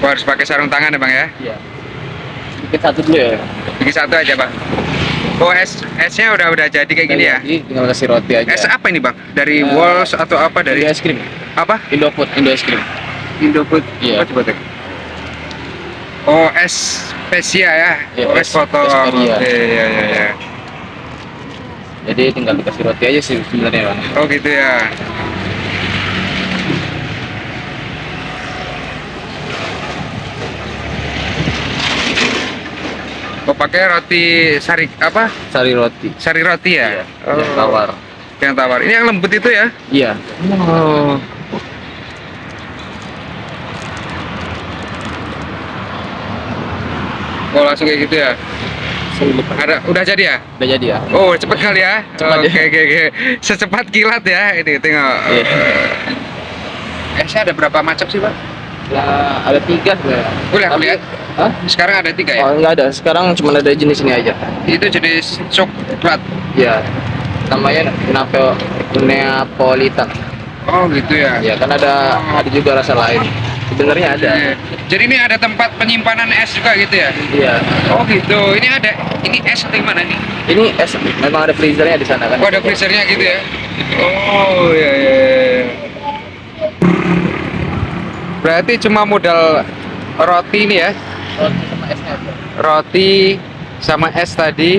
Oh, harus pakai sarung tangan ya bang ya? Iya. Bikin satu dulu ya. Bikin satu aja bang. Oh, esnya udah jadi kayak gini ya? Jadi tinggal kasih roti aja. Es apa ini bang? Dari Walls atau apa? Dari Indo es krim. apa? Indofood, Indo es krim. Indofood. Iya. Oh, coba tuh. Oh, es spesia ya? Iya, Oh, es potong. Vesperia. Oke, ya. Jadi tinggal dikasih roti aja sih sebenarnya bang. Oh gitu ya. Oh, pakai roti sari apa? Sari roti. Sari roti ya? Iya. Yang tawar. Yang tawar. Ini yang lembut itu ya? Iya. Oh. Oh, langsung kayak gitu ya? Udah jadi ya? Udah jadi ya. Oh, cepet kali ya? Cepat ya. Oke. Secepat kilat ya. Ini tengok. Iya. Esnya ada berapa macam sih, Pak? Nah, ada 3 sebenarnya. Boleh aku Tapi- lihat? Hah? Sekarang ada 3 ya? Oh, enggak ada. Sekarang cuma ada jenis ini aja. Itu jenis coklat. Iya. Namanya Neapolitan. Oh, gitu ya? Ya, kan ada juga rasa lain. Sebenarnya ada. Iya. Jadi ini ada tempat penyimpanan es juga gitu ya? Iya. Oh gitu. Ini es atau gimana nih? Ini es memang ada freezernya di sana kan. Oh, ada freezernya gitu ya? Oh ya. Berarti cuma modal roti ini ya? Roti sama esnya aja. Roti sama es tadi.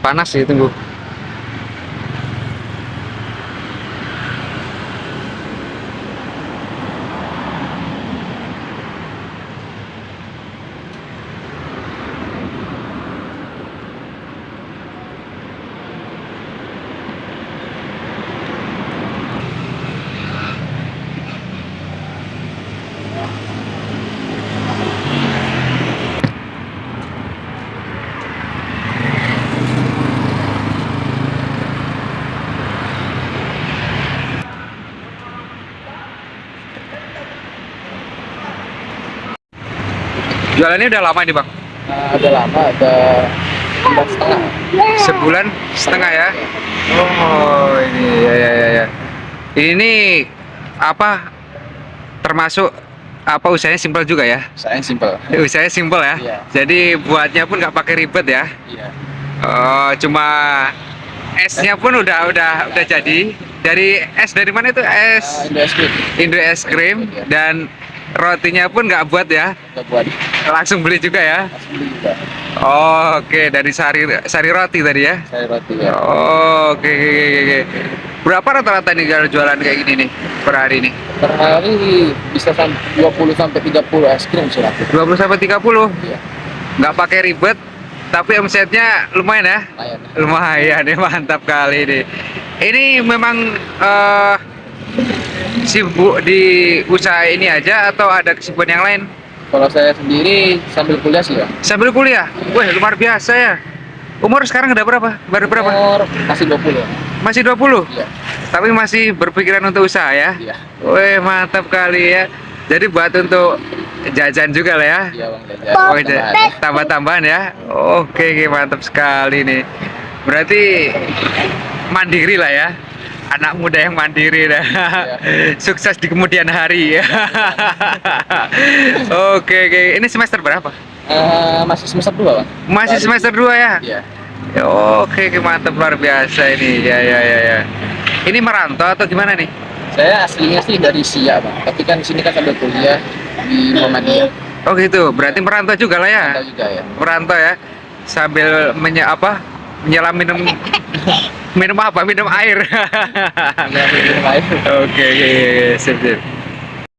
Panas sih, tunggu. Jualannya udah lama nih bang? Ada lama, ada 1,5 bulan. Sebulan setengah ya? Oh ini ya. Ini apa? Termasuk apa usahanya simpel juga ya? Saya simpel. Usahanya simpel ya? Iya. Jadi buatnya pun nggak pakai ribet ya? Iya. Oh, cuma esnya pun udah jadi. Dari es dari mana itu? Es Indo es krim. Indo es krim Iya. dan rotinya pun nggak buat ya? Kita buat Langsung beli juga ya? langsung beli juga. Oh, oke, dari sari roti tadi ya? Saya roti ya. Oh, oke. Berapa rata-rata nih kalau jualan kayak gini nih per hari ini? Per hari bisa 20 sampai 30 es krim sih aku. 20 sampai 30? Iya. Nggak pakai ribet, tapi omsetnya lumayan ya? Lumayan. Lumayan ya, mantap kali ini. Ini memang sibuk di usaha ini aja atau ada kesibukan yang lain? Kalau saya sendiri sambil kuliah sih ya. Sambil kuliah? Wah, luar biasa ya. Umur sekarang udah berapa? Baru berapa? Umur masih 20 ya. Masih 20? Iya. Tapi masih berpikiran untuk usaha ya? Iya. Wih, mantap kali ya. Jadi buat untuk jajan juga lah ya? Iya bang. Jajan. Oh, tambah-tambahan ya? Oke, mantap sekali nih. Berarti mandiri lah ya? Anak muda yang mandiri dah. Sukses di kemudian hari. Oke. Ini semester berapa? Masih semester 2 bang. Masih semester 2 ya? Iya. Oke, mantap luar biasa ini. Ya. Ini merantau atau gimana nih? Saya aslinya sih dari Siak bang. Tapi kan di sini kan sambil kuliah di Muhammadiyah. Oh gitu, berarti merantau juga lah ya? Ada juga ya. Merantau ya? Sambil menyelam minum apa? Minum air. Ada yang lebih baik. Oke, sip.